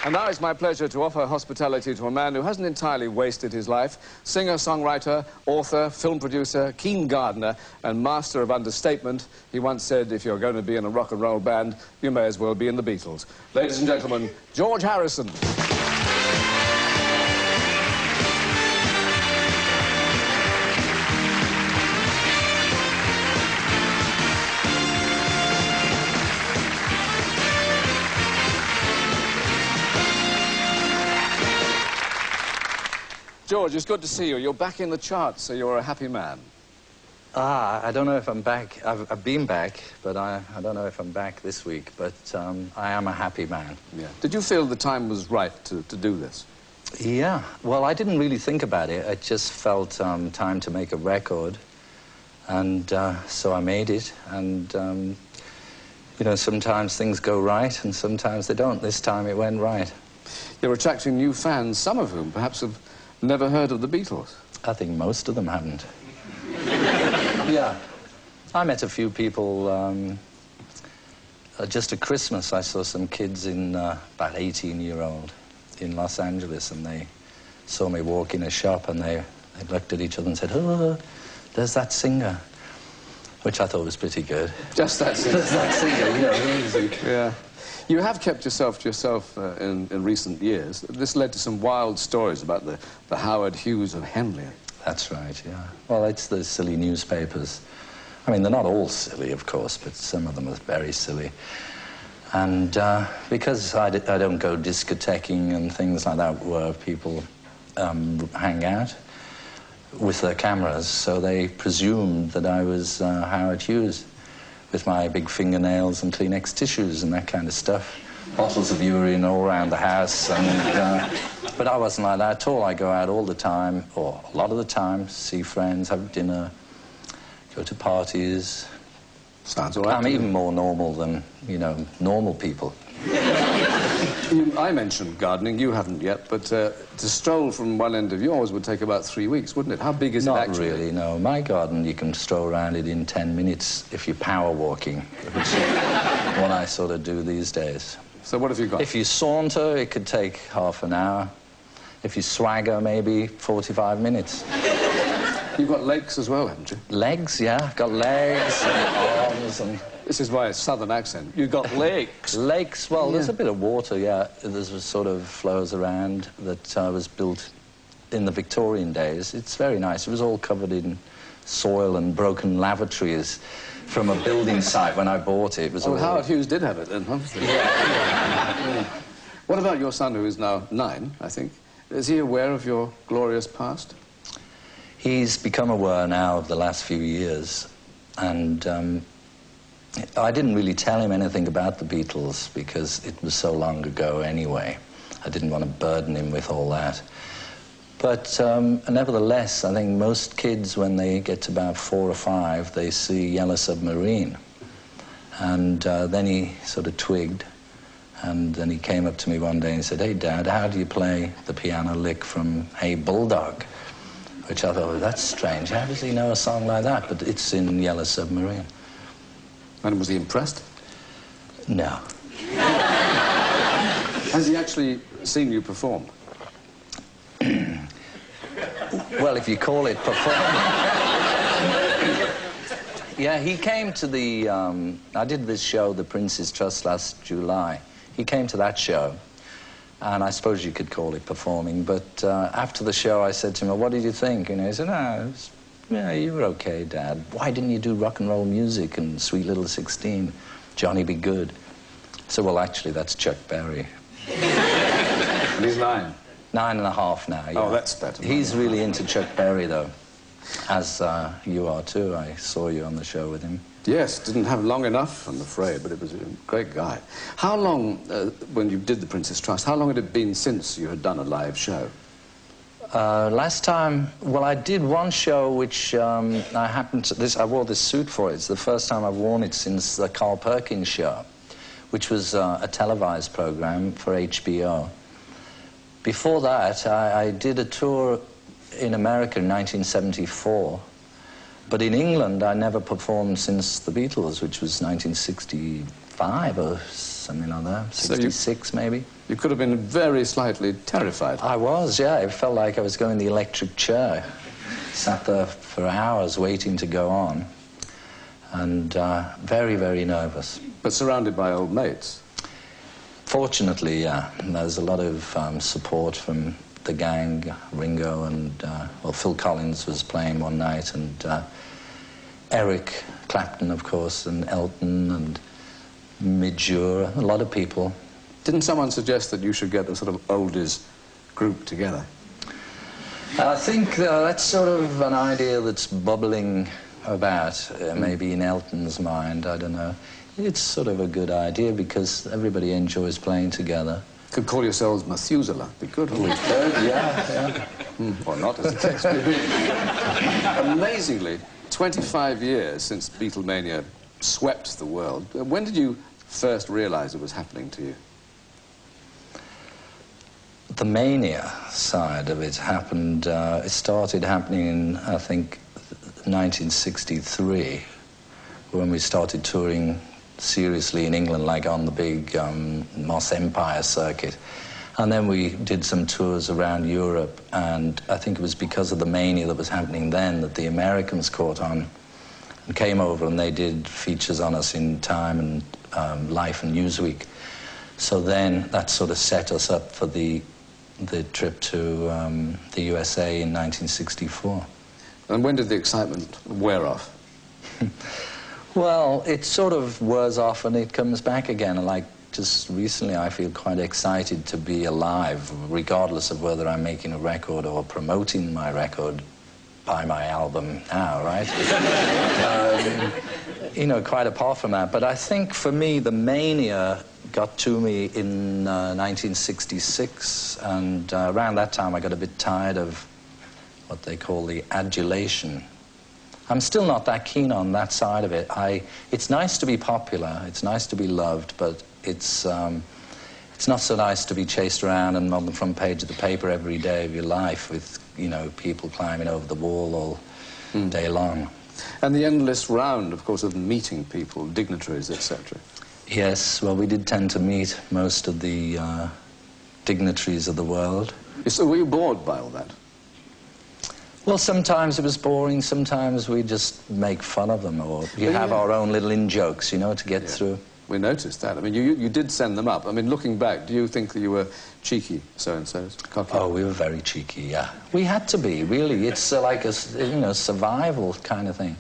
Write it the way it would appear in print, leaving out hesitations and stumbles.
And now it's my pleasure to offer hospitality to a man who hasn't entirely wasted his life. Singer, songwriter, author, film producer, keen gardener, and master of understatement. He once said, if you're going to be in a rock and roll band, you may as well be in the Beatles. Ladies and gentlemen, George Harrison. George, it's good to see you. You're back in the charts, so you're a happy man. I don't know if I'm back. I've been back, but I don't know if I'm back this week. But I am a happy man. Yeah. Did you feel the time was right to do this? Yeah. Well, I didn't really think about it. I just felt time to make a record. And so I made it. And, you know, sometimes things go right and sometimes they don't. This time it went right. You're attracting new fans, some of whom perhaps have never heard of the Beatles. I think most of them haven't. Yeah. I met a few people, just at Christmas I saw some kids in, about 18-year-old in Los Angeles, and they saw me walk in a shop and they looked at each other and said, "Oh, there's that singer," which I thought was pretty good. Just that singer. There's that singer, you know, music. Yeah. You have kept yourself to yourself in recent years. This led to some wild stories about the Howard Hughes of Henley. That's right, yeah. Well, it's the silly newspapers. I mean, they're not all silly, of course, but some of them are very silly. And because I don't go discothequing and things like that where people hang out with their cameras, so they presumed that I was Howard Hughes, with my big fingernails and Kleenex tissues and that kind of stuff. Bottles of urine all around the house. And, but I wasn't like that at all. I go out all the time, or a lot of the time, see friends, have dinner, go to parties. Sounds all right. I'm even more normal than, you know, normal people. I mentioned gardening, you haven't yet, but to stroll from one end of yours would take about 3 weeks, wouldn't it? How big is it actually? Not really, no. My garden, you can stroll around it in 10 minutes if you're power walking, which is what I sort of do these days. So what have you got? If you saunter, it could take half an hour. If you swagger, maybe 45 minutes. You've got legs as well, haven't you? Legs, yeah. I've got legs and arms and... This is why a southern accent. You've got legs. Legs, well, yeah. There's a bit of water, yeah. There's a sort of flows around that was built in the Victorian days. It's very nice. It was all covered in soil and broken lavatories from a building site when I bought it. It was all... Howard Hughes did have it then, obviously. Yeah. What about your son, who is now 9, I think? Is he aware of your glorious past? He's become aware now of the last few years, and I didn't really tell him anything about the Beatles because it was so long ago anyway. I didn't want to burden him with all that. But nevertheless, I think most kids, when they get to about 4 or 5, they see Yellow Submarine. And then he sort of twigged, and then he came up to me one day and said, "Hey, Dad, how do you play the piano lick from Hey Bulldog?" Which I thought, well, that's strange. How does he know a song like that? But it's in Yellow Submarine. And was he impressed? No. Has he actually seen you perform? Well, if you call it performing. Yeah, he came to the... I did this show, The Prince's Trust, last July. He came to that show, and I suppose you could call it performing, but after the show I said to him, "Well, what did you think?" And he said, "Oh, yeah, you were okay, Dad. Why didn't you do rock and roll music and Sweet Little 16? Johnny Be Good." So, well, actually, that's Chuck Berry. And he's 9? 9.5 now, yeah. Oh, that's better. He's really into Chuck Berry, though, as you are, too. I saw you on the show with him. Yes, didn't have long enough, I'm afraid, but it was a great guy. How long, when you did The Prince's Trust, how long had it been since you had done a live show? Last time, well, I did one show which I happened to... I wore this suit for it. It's the first time I've worn it since the Carl Perkins show, which was a televised program for HBO. Before that, I did a tour in America in 1974, but in England I never performed since the Beatles, which was 1965 or something like that, 66 maybe. You could have been very slightly terrified. I was, yeah. It felt like I was going the electric chair. Sat there for hours waiting to go on, and very, very nervous. But surrounded by old mates. Fortunately, yeah. There's a lot of support from the gang, Ringo, and well, Phil Collins was playing one night, and Eric Clapton, of course, and Elton, and Midge-Ure, a lot of people. Didn't someone suggest that you should get a sort of oldies group together? I think that's sort of an idea that's bubbling about, maybe in Elton's mind, I don't know. It's sort of a good idea because everybody enjoys playing together. Could call yourselves Methuselah. Be good, wouldn't it? Yeah. Or not, as the case may be. Amazingly, 25 years since Beatlemania swept the world. When did you first realise it was happening to you? The mania side of it happened, it started happening in, I think, 1963, when we started touring seriously in England, like on the big Moss Empire circuit. And then we did some tours around Europe, and I think it was because of the mania that was happening then that the Americans caught on and came over, and they did features on us in Time and Life and Newsweek. So then that sort of set us up for the trip to the USA in 1964. And when did the excitement wear off? Well, it sort of wears off and it comes back again. Like, just recently I feel quite excited to be alive, regardless of whether I'm making a record or promoting my record. Buy my album now, right? You know, quite apart from that. But I think for me, the mania got to me in 1966, and around that time I got a bit tired of what they call the adulation. I'm still not that keen on that side of it. It's nice to be popular, it's nice to be loved, but it's not so nice to be chased around and on the front page of the paper every day of your life with, you know, people climbing over the wall all day long. And the endless round, of course, of meeting people, dignitaries, etc. Yes, well, we did tend to meet most of the dignitaries of the world. So were you bored by all that? Well, sometimes it was boring, sometimes we just make fun of them, or you have our own little in-jokes, you know, to get through. We noticed that. I mean, you did send them up. I mean, looking back, do you think that you were cheeky, so-and-so's, cocky? Oh, we were very cheeky, yeah. We had to be, really. It's like a, you know, survival kind of thing.